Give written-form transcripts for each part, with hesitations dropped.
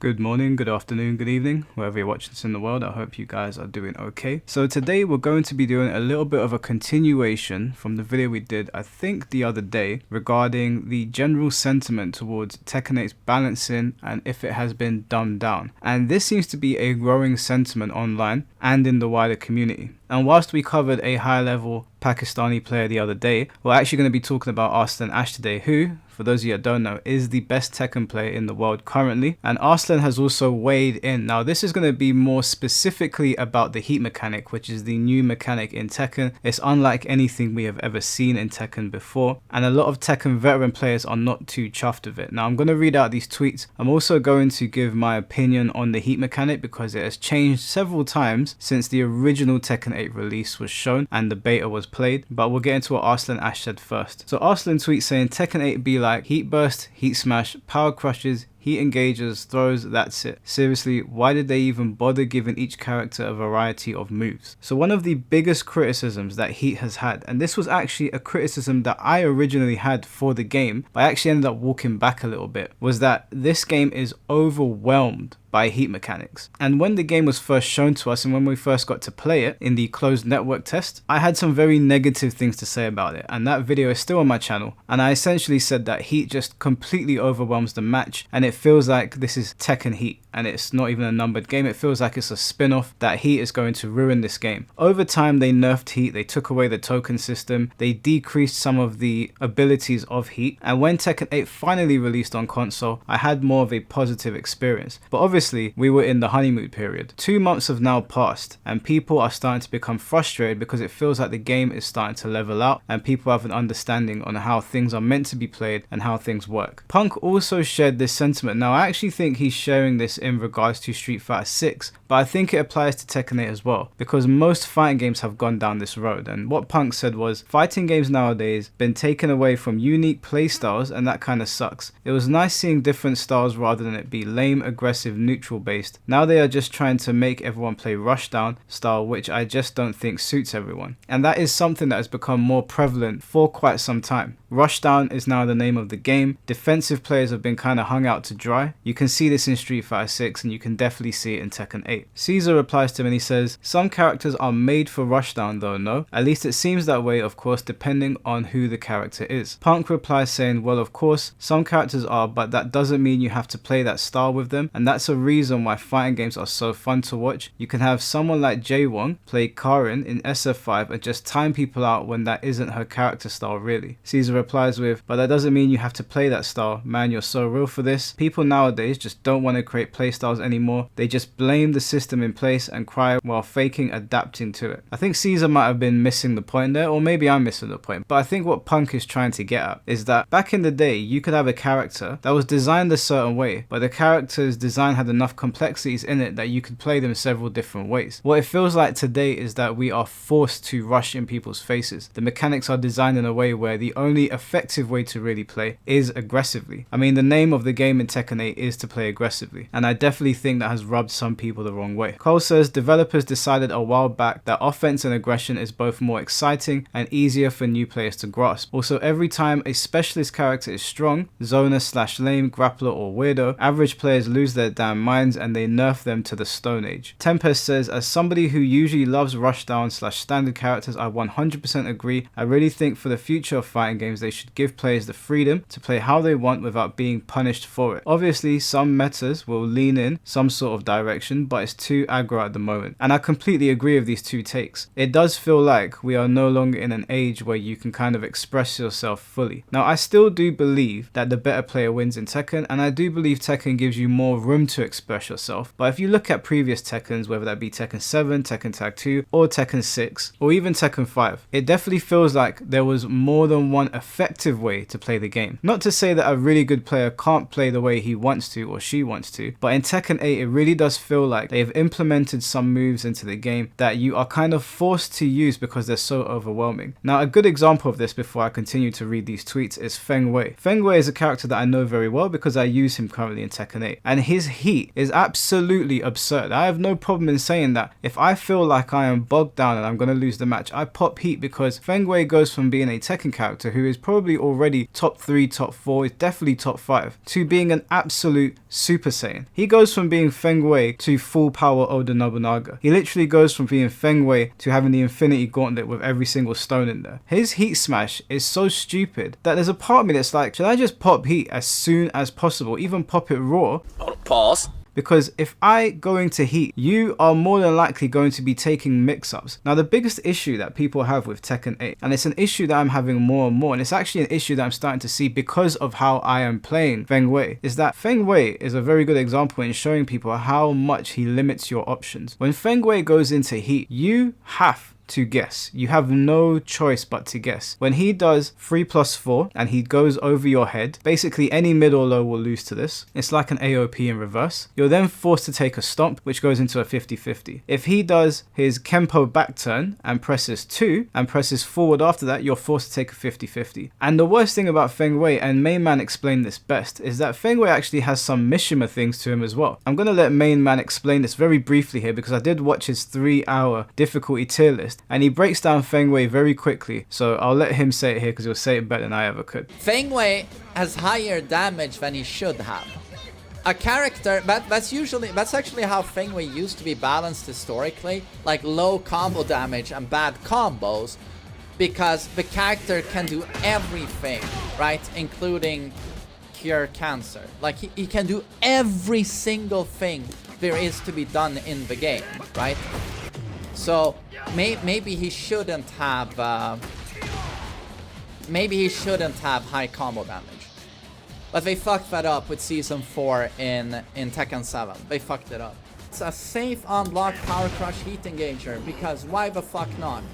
Good morning, good afternoon, good evening, wherever you're watching this in the world. I hope you guys are doing okay. So today we're going to be doing a little bit of a continuation from the video we did, I think the other day, regarding the general sentiment towards Tekken 8's balancing and if it has been dumbed down. And this seems to be a growing sentiment online and in the wider community. And whilst we covered a high-level Pakistani player the other day, we're actually going to be talking about Arslan Ash today, who, for those of you that don't know, is the best Tekken player in the world currently. And Arslan has also weighed in. Now, this is going to be more specifically about the heat mechanic, which is the new mechanic in Tekken. It's unlike anything we have ever seen in Tekken before. And a lot of Tekken veteran players are not too chuffed with it. Now, I'm going to read out these tweets. I'm also going to give my opinion on the heat mechanic because it has changed several times since the original Tekken 8 release was shown and the beta was played, but we'll get into what Arslan Ash said first. So Arslan tweets saying Tekken 8 be like heat burst, heat smash, power crushes, heat engagers, throws, that's it. Seriously, why did they even bother giving each character a variety of moves? So one of the biggest criticisms that Heat has had, and this was actually a criticism that I originally had for the game, but I actually ended up walking back a little bit, was that this game is overwhelmed by heat mechanics. And when the game was first shown to us and when we first got to play it in the closed network test, I had some very negative things to say about it, and that video is still on my channel. And I essentially said that Heat just completely overwhelms the match, and it feels like this is Tekken Heat and it's not even a numbered game. It feels like it's a spin-off that Heat is going to ruin this game. Over time they nerfed Heat, they took away the token system, they decreased some of the abilities of Heat, and when Tekken 8 finally released on console, I had more of a positive experience. But obviously we were in the honeymoon period. 2 months have now passed and people are starting to become frustrated because it feels like the game is starting to level out and people have an understanding on how things are meant to be played and how things work. Punk also shared this sentiment. Now I actually think he's sharing this in regards to Street Fighter 6, but I think it applies to Tekken 8 as well, because most fighting games have gone down this road. And what Punk said was, fighting games nowadays been taken away from unique playstyles, and that kind of sucks. It was nice seeing different styles rather than it be lame, aggressive, neutral based. Now they are just trying to make everyone play rushdown style, which I just don't think suits everyone. And that is something that has become more prevalent for quite some time. Rushdown is now the name of the game. Defensive players have been kind of hung out to dry. You can see this in Street Fighter 6 and you can definitely see it in Tekken 8. Caesar replies to him and he says, some characters are made for rushdown though, no? At least it seems that way, of course, depending on who the character is. Punk replies saying, well, of course, some characters are, but that doesn't mean you have to play that style with them, and that's a reason why fighting games are so fun to watch. You can have someone like Jaewon play Karin in SF5 and just time people out when that isn't her character style really. Caesar replies with, but that doesn't mean you have to play that style. Man, you're so real for this. People nowadays just don't want to create playstyles anymore. They just blame the system in place and cry while faking adapting to it. I think Caesar might have been missing the point there, or maybe I'm missing the point, but I think what Punk is trying to get at is that back in the day you could have a character that was designed a certain way, but the character's design had enough complexities in it that you could play them several different ways. What it feels like today is that we are forced to rush in people's faces. The mechanics are designed in a way where the only effective way to really play is aggressively. I mean, the name of the game in Tekken 8 is to play aggressively, and I definitely think that has rubbed some people the wrong way. Cole says developers decided a while back that offense and aggression is both more exciting and easier for new players to grasp. Also, every time a specialist character is strong, zoner / lame, grappler or weirdo, average players lose their damn minds and they nerf them to the Stone Age. Tempest says, as somebody who usually loves rushdown / standard characters, I 100% agree. I really think for the future of fighting games they should give players the freedom to play how they want without being punished for it. Obviously some metas will lean in some sort of direction, but it's too aggro at the moment. And I completely agree with these two takes. It does feel like we are no longer in an age where you can kind of express yourself fully. Now I still do believe that the better player wins in Tekken, and I do believe Tekken gives you more room to express yourself, but if you look at previous Tekkens, whether that be Tekken 7, Tekken Tag 2 or Tekken 6 or even Tekken 5, it definitely feels like there was more than one effective way to play the game. Not to say that a really good player can't play the way he wants to or she wants to, but in Tekken 8 it really does feel like they they've implemented some moves into the game that you are kind of forced to use because they're so overwhelming. Now, a good example of this before I continue to read these tweets is Feng Wei. Feng Wei is a character that I know very well because I use him currently in Tekken 8, and his heat is absolutely absurd. I have no problem in saying that if I feel like I am bogged down and I'm going to lose the match, I pop heat, because Feng Wei goes from being a Tekken character who is probably already top 3, top 4, is definitely top 5, to being an absolute Super Saiyan. He goes from being Feng Wei to full power Oda Nobunaga. He literally goes from being Feng Wei to having the Infinity Gauntlet with every single stone in there. His heat smash is so stupid that there's a part of me that's like, should I just pop heat as soon as possible, even pop it raw? Pause. Because if I go into heat, you are more than likely going to be taking mix-ups. Now, the biggest issue that people have with Tekken 8, and it's an issue that I'm having more and more, and it's actually an issue that I'm starting to see because of how I am playing Feng Wei, is that Feng Wei is a very good example in showing people how much he limits your options. When Feng Wei goes into heat, you have to guess. You have no choice but to guess. When he does 3+4 and he goes over your head, basically any mid or low will lose to this. It's like an AOP in reverse. You're then forced to take a stomp, which goes into a 50-50. If he does his Kempo back turn and presses 2 and presses forward after that, you're forced to take a 50-50. And the worst thing about Feng Wei, and Main Man explained this best, is that Feng Wei actually has some Mishima things to him as well. I'm going to let Main Man explain this very briefly here because I did watch his 3-hour difficulty tier list, and he breaks down Feng Wei very quickly, so I'll let him say it here because he'll say it better than I ever could. Feng Wei has higher damage than he should have. A character, that's actually how Feng Wei used to be balanced historically, like low combo damage and bad combos, because the character can do everything, right, including cure cancer. Like he can do every single thing there is to be done in the game, right? So maybe he shouldn't have high combo damage. But they fucked that up with Season 4 in Tekken 7. They fucked it up. It's a safe unblock power crush heat engager, because why the fuck not?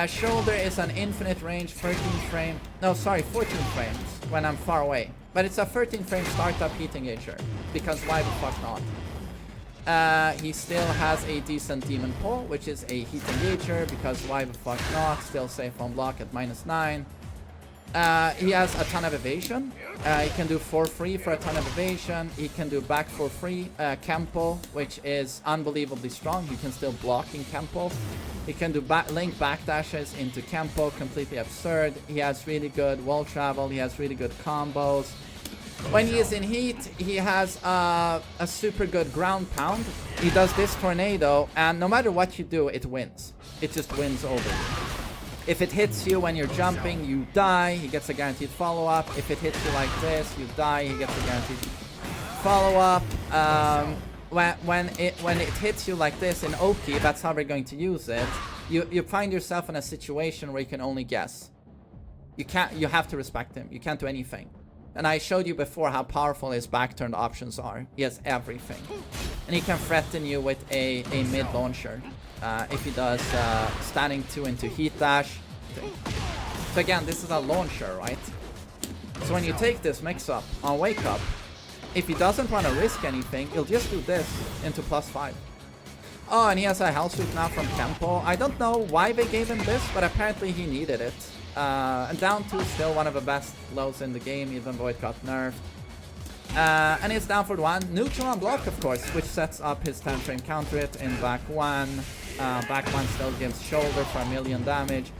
Shoulder is an infinite range 14 frames when I'm far away. But it's a 13 frame startup heat engager, because why the fuck not? He still has a decent demon pull, which is a heat engager, because why the fuck not? Still safe on block at -9. He has a ton of evasion. He can do 4-free for a ton of evasion. He can do back 4-free Kempo, which is unbelievably strong. He can still block in Kempo. He can do link backdashes into Kempo, completely absurd. He has really good wall travel. He has really good combos. When he is in heat, he has a super good ground pound. He does this tornado, and no matter what you do, it wins. It just wins over you. If it hits you when you're jumping, you die. He gets a guaranteed follow-up. If it hits you like this, you die. He gets a guaranteed follow-up. When it hits you like this in Oki, that's how we're going to use it. You find yourself in a situation where you can only guess. You have to respect him. You can't do anything. And I showed you before how powerful his back-turned options are. He has everything. And he can threaten you with a mid-launcher. If he does standing 2 into heat dash. So again, this is a launcher, right? So when you take this mix-up on wake-up, if he doesn't want to risk anything, he'll just do this into +5. Oh, and he has a hell sweep now from Kempo. I don't know why they gave him this, but apparently he needed it. And down 2 is still one of the best lows in the game, even though it got nerfed. And it's down for 1. Neutral on block, of course, which sets up his 10 frame counter it in back 1. Back 1 still gives shoulder for 1,000,000 damage.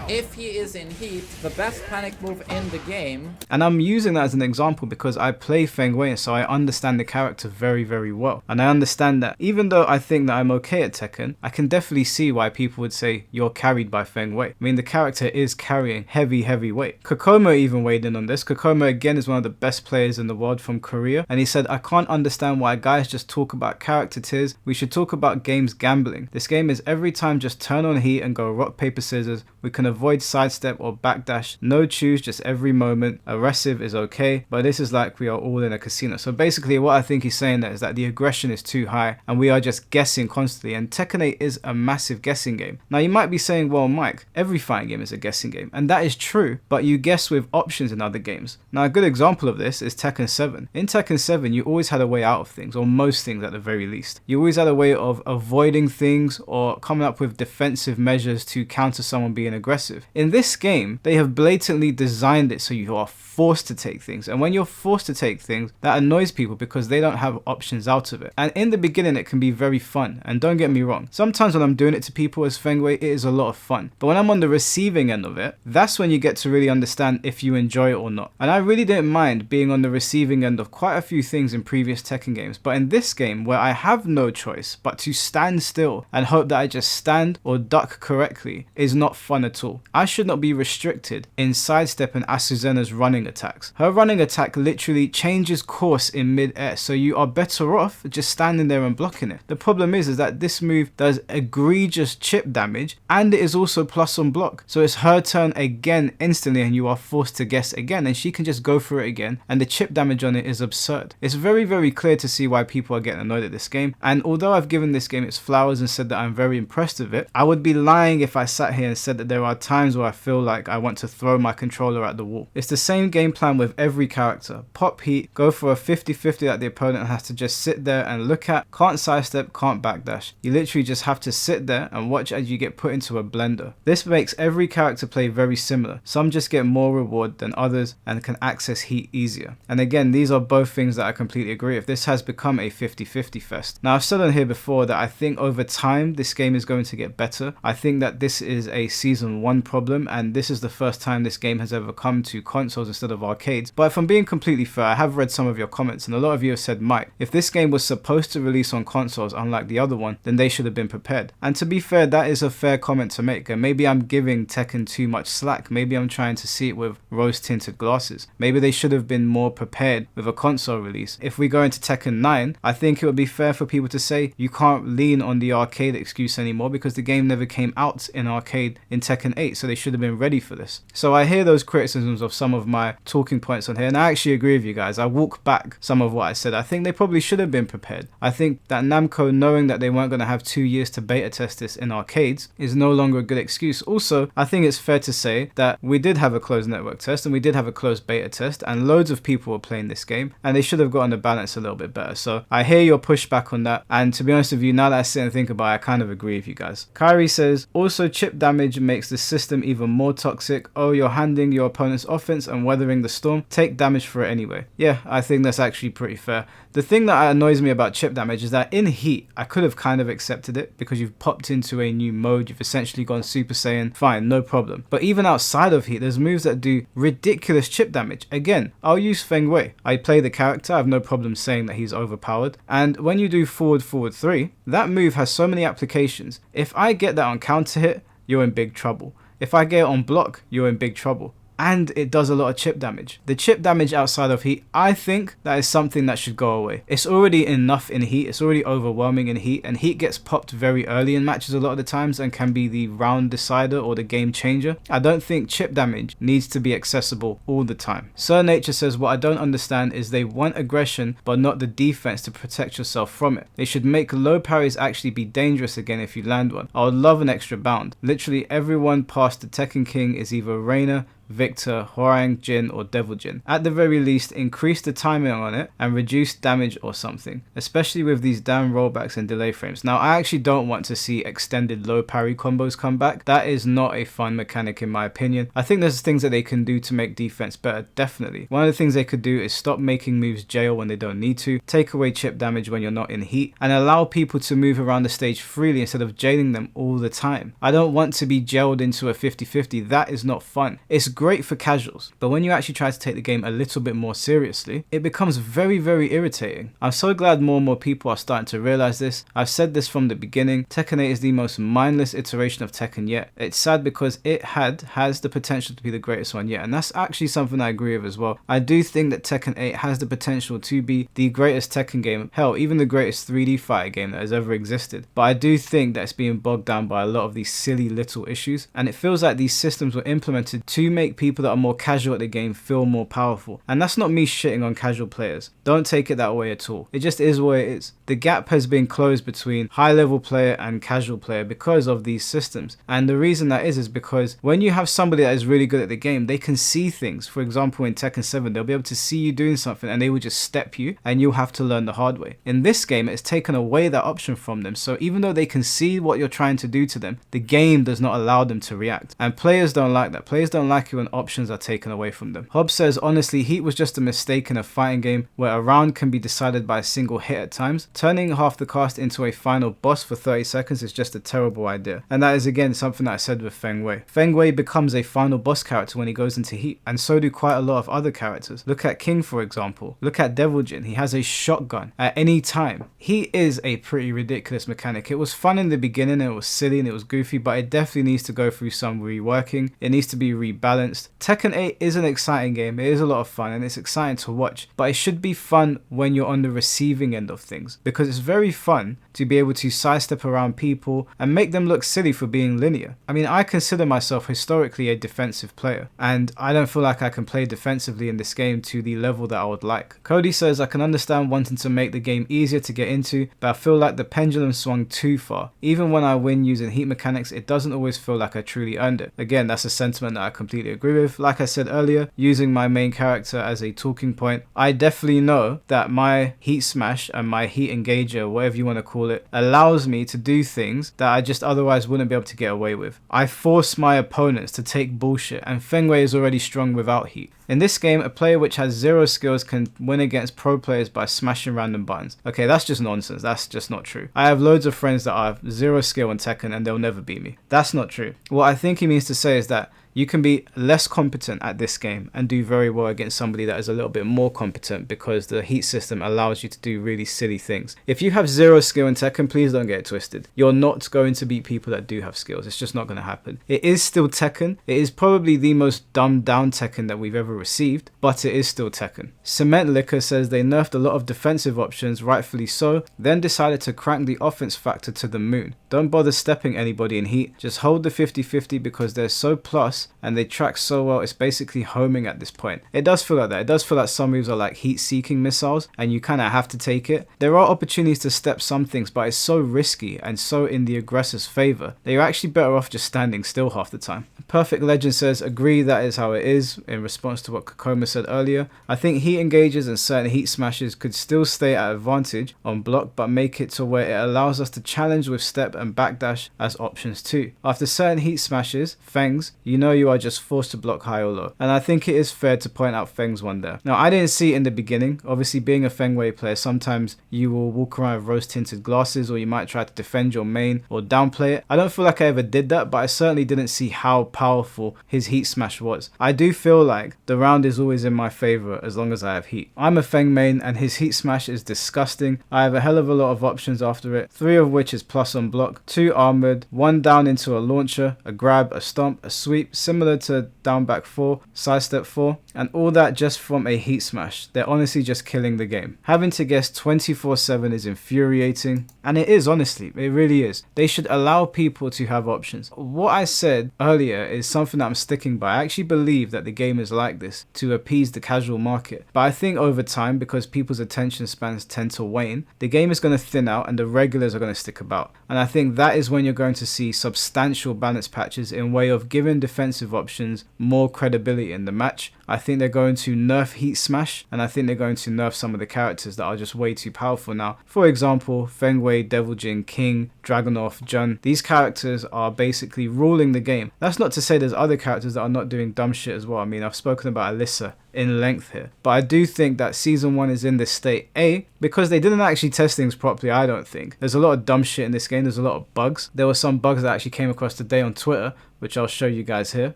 If he is in heat, the best panic move in the game. And I'm using that as an example because I play Feng Wei, so I understand the character very, very well. And I understand that even though I think that I'm okay at Tekken, I can definitely see why people would say you're carried by Feng Wei. I mean, the character is carrying heavy weight. Kokomo even weighed in on this. Kokomo again is one of the best players in the world from Korea, and he said, I can't understand why guys just talk about character tiers. We should talk about games gambling. This game game is every time just turn on heat and go rock, paper, scissors. We can avoid sidestep or backdash. No choose, just every moment. Aggressive is okay, but this is like we are all in a casino. So basically what I think he's saying there is that the aggression is too high and we are just guessing constantly, and Tekken 8 is a massive guessing game. Now you might be saying, well Mike, every fighting game is a guessing game, and that is true, but you guess with options in other games. Now a good example of this is Tekken 7. In Tekken 7 you always had a way out of things, or most things at the very least. You always had a way of avoiding things or coming up with defensive measures to counter someone being aggressive. In this game, they have blatantly designed it so you are forced to take things, and when you're forced to take things, that annoys people because they don't have options out of it. And in the beginning it can be very fun, and don't get me wrong, sometimes when I'm doing it to people as Feng Wei, it is a lot of fun, but when I'm on the receiving end of it, that's when you get to really understand if you enjoy it or not. And I really didn't mind being on the receiving end of quite a few things in previous Tekken games, but in this game where I have no choice but to stand still and hope that I just stand or duck correctly is not fun at all. I should not be restricted in sidestepping Asuzena's running attacks. Her running attack literally changes course in mid-air, so you are better off just standing there and blocking it. The problem is that this move does egregious chip damage and it is also plus on block, so it's her turn again instantly and you are forced to guess again, and she can just go for it again, and the chip damage on it is absurd. It's very clear to see why people are getting annoyed at this game, and although I've given this game its flowers and said that I'm very impressed with it, I would be lying if I sat here and said that there are times where I feel like I want to throw my controller at the wall. It's the same game plan with every character. Pop heat, go for a 50-50 that the opponent has to just sit there and look at, can't sidestep, can't backdash. You literally just have to sit there and watch as you get put into a blender. This makes every character play very similar. Some just get more reward than others and can access heat easier. And again, these are both things that I completely agree with. This has become a 50-50 fest. Now I've said on here before that I think over time this game is going to get better. I think that this is a season 1 problem, and this is the first time this game has ever come to consoles instead of arcades. But if I'm being completely fair, I have read some of your comments and a lot of you have said, Mike, if this game was supposed to release on consoles unlike the other one, then they should have been prepared. And to be fair, that is a fair comment to make, and maybe I'm giving Tekken too much slack. Maybe I'm trying to see it with rose tinted glasses. Maybe they should have been more prepared with a console release. If we go into Tekken 9, I think it would be fair for people to say you can't lean on the arcade excuse anymore because the game never came out in arcade in Tekken 8, so they should have been ready for this. So I hear those criticisms of some of my talking points on here, and I actually agree with you guys. I walk back some of what I said. I think they probably should have been prepared. I think that Namco, knowing that they weren't going to have 2 years to beta test this in arcades, is no longer a good excuse. Also, I think it's fair to say that we did have a closed network test and we did have a closed beta test, and loads of people were playing this game, and they should have gotten the balance a little bit better. So I hear your pushback on that, and to be honest with you, now that I sit and think about it, I kind of agree with you guys. Kyrie says, also chip damage makes the system even more toxic. Oh, you're handling your opponent's offense and weathering the storm, take damage for it anyway. Yeah, I think that's actually pretty fair. The thing that annoys me about chip damage is that in Heat, I could have kind of accepted it because you've popped into a new mode, you've essentially gone Super Saiyan, fine, no problem. But even outside of Heat, there's moves that do ridiculous chip damage. Again, I'll use Feng Wei. I play the character, I have no problem saying that he's overpowered. And when you do forward 3, that move has so many applications. If I get that on counter hit, you're in big trouble. If I get it on block, you're in big trouble. And it does a lot of chip damage. The chip damage outside of Heat, I think that is something that should go away. It's already enough in Heat, it's already overwhelming in Heat, and Heat gets popped very early in matches a lot of the times and can be the round decider or the game changer. I don't think chip damage needs to be accessible all the time. Sir Nature says, what I don't understand is they want aggression but not the defense to protect yourself from it. They should make low parries actually be dangerous again if you land one. I would love an extra bound. Literally everyone past the Tekken King is either Reina, Victor, Hwoarang, Jin or Devil Jin. At the very least, increase the timing on it and reduce damage or something, especially with these damn rollbacks and delay frames. Now I actually don't want to see extended low parry combos come back. That is not a fun mechanic in my opinion. I think there's things that they can do to make defense better, definitely. One of the things they could do is stop making moves jail when they don't need to, take away chip damage when you're not in Heat, and allow people to move around the stage freely instead of jailing them all the time. I don't want to be jailed into a 50-50, that is not fun. It's great for casuals, but when you actually try to take the game a little bit more seriously, it becomes very, very irritating. I'm so glad more and more people are starting to realize this. I've said this from the beginning, Tekken 8 is the most mindless iteration of Tekken yet. It's sad because it has the potential to be the greatest one yet, and that's actually something I agree with as well. I do think that Tekken 8 has the potential to be the greatest Tekken game, hell, even the greatest 3D fighter game that has ever existed, but I do think that it's being bogged down by a lot of these silly little issues, and it feels like these systems were implemented to make people that are more casual at the game feel more powerful. And that's not me shitting on casual players, don't take it that way at all. It just is what it is. The gap has been closed between high level player and casual player because of these systems, and the reason that is because when you have somebody that is really good at the game, they can see things. For example, in Tekken 7 they'll be able to see you doing something and they will just step you and you'll have to learn the hard way. In this game it's taken away that option from them, so even though they can see what you're trying to do to them, the game does not allow them to react, and players don't like that. Players don't like it when options are taken away from them. Hobbs says, honestly, Heat was just a mistake in a fighting game where a round can be decided by a single hit at times. Turning half the cast into a final boss for 30 seconds is just a terrible idea, and that is again something that I said with Feng Wei. Feng Wei becomes a final boss character when he goes into Heat, and so do quite a lot of other characters. Look at King, for example. Look at Devil Jin, he has a shotgun at any time. He is a pretty ridiculous mechanic. It was fun in the beginning, it was silly and it was goofy, but it definitely needs to go through some reworking. It needs to be rebalanced. Tekken 8 is an exciting game, it is a lot of fun and it's exciting to watch, but it should be fun when you're on the receiving end of things, because it's very fun to be able to sidestep around people and make them look silly for being linear. I mean, I consider myself historically a defensive player, and I don't feel like I can play defensively in this game to the level that I would like. Cody says, I can understand wanting to make the game easier to get into, but I feel like the pendulum swung too far. Even when I win using Heat mechanics, it doesn't always feel like I truly earned it. Again, that's a sentiment that I completely agree with. Like I said earlier, using my main character as a talking point, I definitely know that my Heat Smash and my Heat Engager, whatever you want to call it, allows me to do things that I just otherwise wouldn't be able to get away with. I force my opponents to take bullshit, and Feng Wei is already strong without Heat. In this game, a player which has 0 skills can win against pro players by smashing random buttons. Okay, that's just nonsense. That's just not true. I have loads of friends that have 0 skill in Tekken and they'll never beat me. That's not true. What I think he means to say is that you can be less competent at this game and do very well against somebody that is a little bit more competent, because the Heat system allows you to do really silly things. If you have 0 skill in Tekken, please don't get it twisted. You're not going to beat people that do have skills. It's just not going to happen. It is still Tekken. It is probably the most dumbed down Tekken that we've ever received, but it is still Tekken. Cement Liquor says they nerfed a lot of defensive options, rightfully so, then decided to crank the offense factor to the moon. Don't bother stepping anybody in Heat. Just hold the 50-50 because they're so plus and they track so well, it's basically homing at this point. It does feel like that. It does feel like some moves are like heat seeking missiles and you kind of have to take it. There are opportunities to step some things, but it's so risky and so in the aggressor's favor that you're actually better off just standing still half the time. Perfect Legend says, agree, that is how it is, in response to what Kokoma said earlier. I think Heat Engagers and certain Heat Smashes could still stay at advantage on block, but make it to where it allows us to challenge with step and backdash as options too. After certain Heat Smashes, Feng's, you know you are just forced to block high or low. And I think it is fair to point out Feng's one there. Now, I didn't see it in the beginning. Obviously, being a Feng Wei player, sometimes you will walk around with rose tinted glasses, or you might try to defend your main or downplay it. I don't feel like I ever did that, but I certainly didn't see how powerful his Heat Smash was. I do feel like the round is always in my favor as long as I have Heat. I'm a Feng main and his Heat Smash is disgusting. I have a hell of a lot of options after it, 3 of which is plus on block, 2 armored, 1 down into a launcher, a grab, a stomp, a sweep, similar to down back 4, sidestep 4, and all that just from a Heat Smash. They're honestly just killing the game. Having to guess 24/7 is infuriating, and it is, honestly, it really is. They should allow people to have options. What I said earlier is something that I'm sticking by. I actually believe that the game is like this to appease the casual market, but I think over time, because people's attention spans tend to wane, the game is going to thin out and the regulars are going to stick about, and I think that is when you're going to see substantial balance patches in way of giving defensive options more credibility in the match. I think they're going to nerf Heat Smash, and I think they're going to nerf some of the characters that are just way too powerful now. For example, Feng Wei, Devil Jin, King, Dragunov, Jun. These characters are basically ruling the game. That's not to say there's other characters that are not doing dumb shit as well. I mean, I've spoken about Alyssa in length here, but I do think that season 1 is in this state, A, because they didn't actually test things properly. I don't think there's a lot of dumb shit in this game. There's a lot of bugs. There were some bugs that I actually came across today on Twitter, which I'll show you guys here.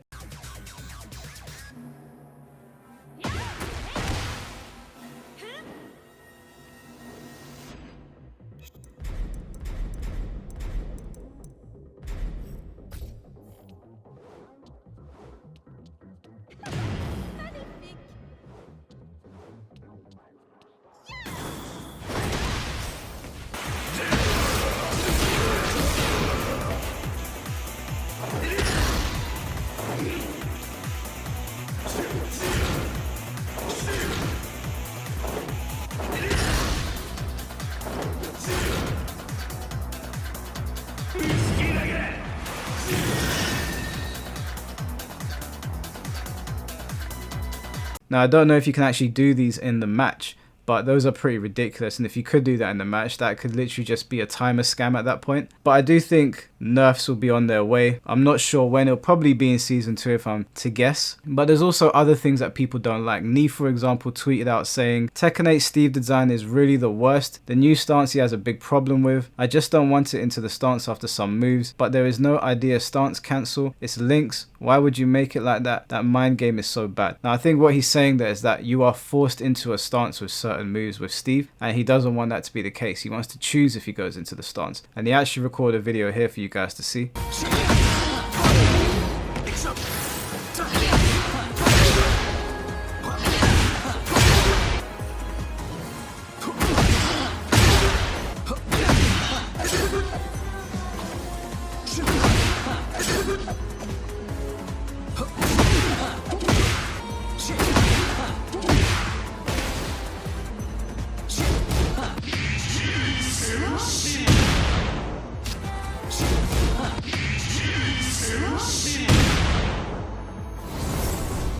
Now, I don't know if you can actually do these in the match, but those are pretty ridiculous, and if you could do that in the match, that could literally just be a timer scam at that point. But I do think nerfs will be on their way. I'm not sure when. It'll probably be in Season 2 if I'm to guess. But there's also other things that people don't like. Nee, for example, tweeted out saying, Tekken 8 Steve design is really the worst. The new stance he has a big problem with. I just don't want it into the stance after some moves, but there is no idea stance cancel. It's links. Why would you make it like that? That mind game is so bad. Now, I think what he's saying there is that you are forced into a stance with certain moves with Steve, and he doesn't want that to be the case. He wants to choose if he goes into the stance, and he actually recorded a video here for you guys to see.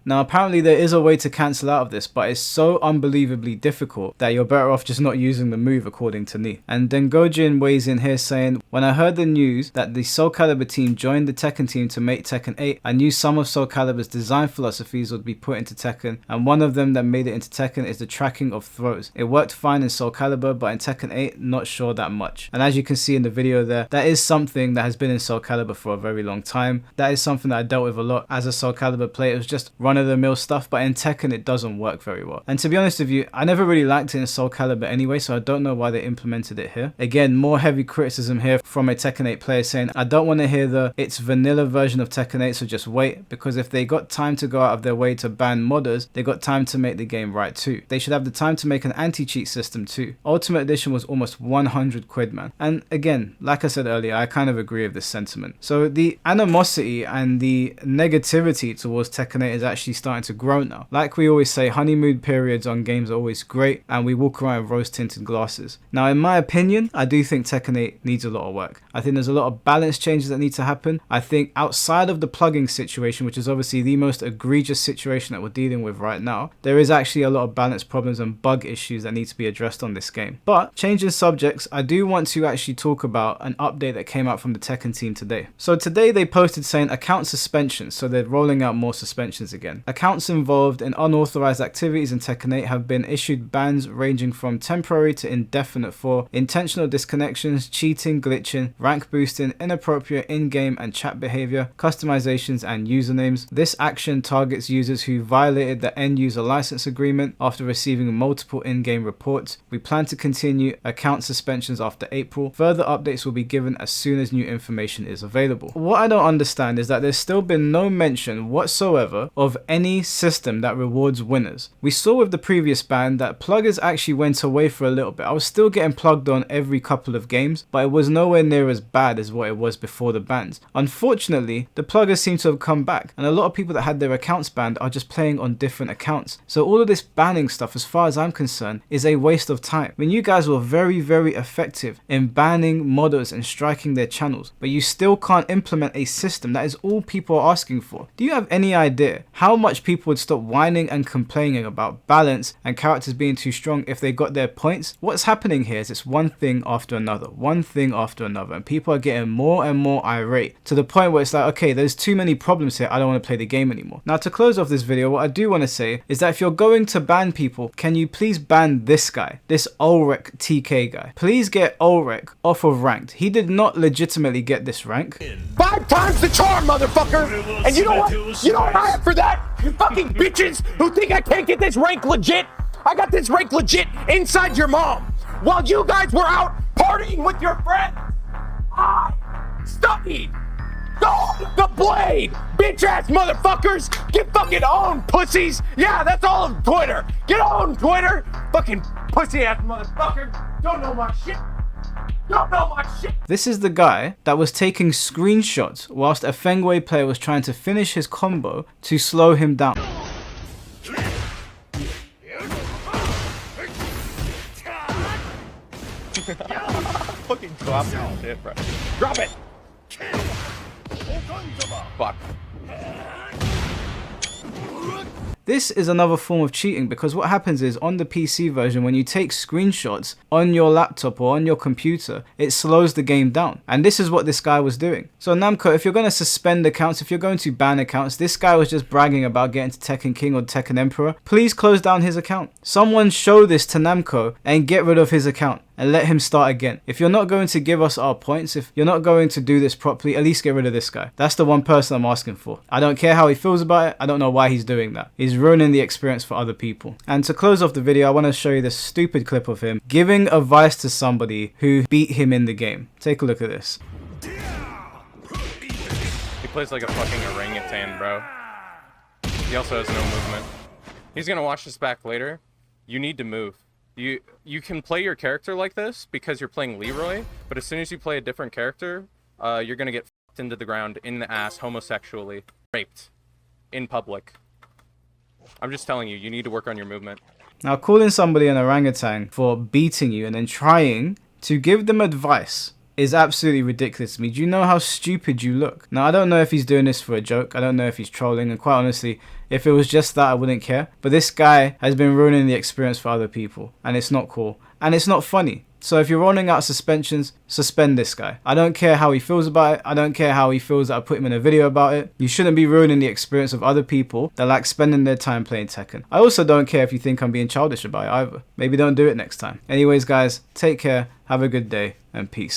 Now, apparently there is a way to cancel out of this, but it's so unbelievably difficult that you're better off just not using the move, according to Nee. And then Gojin weighs in here saying, when I heard the news that the Soul Calibur team joined the Tekken team to make Tekken 8, I knew some of Soul Calibur's design philosophies would be put into Tekken, and one of them that made it into Tekken is the tracking of throws. It worked fine in Soul Calibur, but in Tekken 8, not sure that much. And as you can see in the video there, that is something that has been in Soul Calibur for a very long time. That is something that I dealt with a lot as a Soul Calibur player. It was just run-of-the-mill stuff, but in Tekken it doesn't work very well. And to be honest with you, I never really liked it in Soul Calibur anyway, so I don't know why they implemented it here. Again, more heavy criticism here from a Tekken 8 player saying, I don't want to hear the it's vanilla version of Tekken 8, so just wait, because if they got time to go out of their way to ban modders, they got time to make the game right too. They should have the time to make an anti-cheat system too. Ultimate Edition was almost 100 quid, man. And again, like I said earlier, I kind of agree with this sentiment. So the animosity and the negativity towards Tekken 8 is actually starting to grow now. Like we always say, honeymoon periods on games are always great, and we walk around with rose tinted glasses. Now, in my opinion, I do think Tekken 8 needs a lot of work. I think there's a lot of balance changes that need to happen. I think outside of the plugging situation, which is obviously the most egregious situation that we're dealing with right now, there is actually a lot of balance problems and bug issues that need to be addressed on this game. But changing subjects, I do want to actually talk about an update that came out from the Tekken team today. So today they posted saying account suspensions, so they're rolling out more suspensions again. Accounts involved in unauthorized activities in Tekken 8 have been issued bans ranging from temporary to indefinite for intentional disconnections, cheating, glitching, rank boosting, inappropriate in-game and chat behavior, customizations and usernames. This action targets users who violated the end user license agreement after receiving multiple in-game reports. We plan to continue account suspensions after April. Further updates will be given as soon as new information is available. What I don't understand is that there's still been no mention whatsoever of any system that rewards winners. We saw with the previous ban that pluggers actually went away for a little bit. I was still getting plugged on every couple of games, but it was nowhere near as bad as what it was before the bans. Unfortunately, the pluggers seem to have come back, and a lot of people that had their accounts banned are just playing on different accounts. So all of this banning stuff, as far as I'm concerned, is a waste of time. I mean, you guys were very, very effective in banning modders and striking their channels, but you still can't implement a system. That is all people are asking for. Do you have any idea how much people would stop whining and complaining about balance and characters being too strong if they got their points? What's happening here is it's one thing after another, and people are getting more and more irate to the point where it's like, okay, there's too many problems here, I don't want to play the game anymore. Now, to close off this video, what I do want to say is that if you're going to ban people, can you please ban this guy, this Ulrich TK guy? Please get Ulrich off of ranked. He did not legitimately get this rank. 5 times the charm, motherfucker! And you know what? You know what I have for that? You fucking bitches who think I can't get this rank legit? I got this rank legit inside your mom. While you guys were out partying with your friends, I studied the blade! Bitch ass motherfuckers! Get fucking owned, pussies! Yeah, that's all of Twitter! Get owned, Twitter! Fucking pussy ass motherfucker! Don't know my shit! Don't know my shit! This is the guy that was taking screenshots whilst a Feng Wei player was trying to finish his combo to slow him down. Fucking drop that shit, bro. Drop it! Fuck. This is another form of cheating, because what happens is on the PC version, when you take screenshots on your laptop or on your computer, it slows the game down. And this is what this guy was doing. So Namco, if you're going to suspend accounts, if you're going to ban accounts, this guy was just bragging about getting to Tekken King or Tekken Emperor. Please close down his account. Someone show this to Namco and get rid of his account and let him start again. If you're not going to give us our points, if you're not going to do this properly, at least get rid of this guy. That's the one person I'm asking for. I don't care how he feels about it. I don't know why he's doing that. He's ruining the experience for other people. And to close off the video, I want to show you this stupid clip of him giving advice to somebody who beat him in the game. Take a look at this. He plays like a fucking orangutan, bro. He also has no movement. He's gonna watch this back later. You need to move. You can play your character like this because you're playing Leroy, but as soon as you play a different character, you're gonna get f***ed into the ground, in the ass, homosexually, raped, in public. I'm just telling you, you need to work on your movement. Now, calling somebody an orangutan for beating you and then trying to give them advice is absolutely ridiculous to me. Do you know how stupid you look? Now, I don't know if he's doing this for a joke. I don't know if he's trolling. And quite honestly, if it was just that, I wouldn't care. But this guy has been ruining the experience for other people. And it's not cool. And it's not funny. So if you're rolling out suspensions, suspend this guy. I don't care how he feels about it. I don't care how he feels that I put him in a video about it. You shouldn't be ruining the experience of other people that like spending their time playing Tekken. I also don't care if you think I'm being childish about it either. Maybe don't do it next time. Anyways, guys, take care, have a good day, and peace.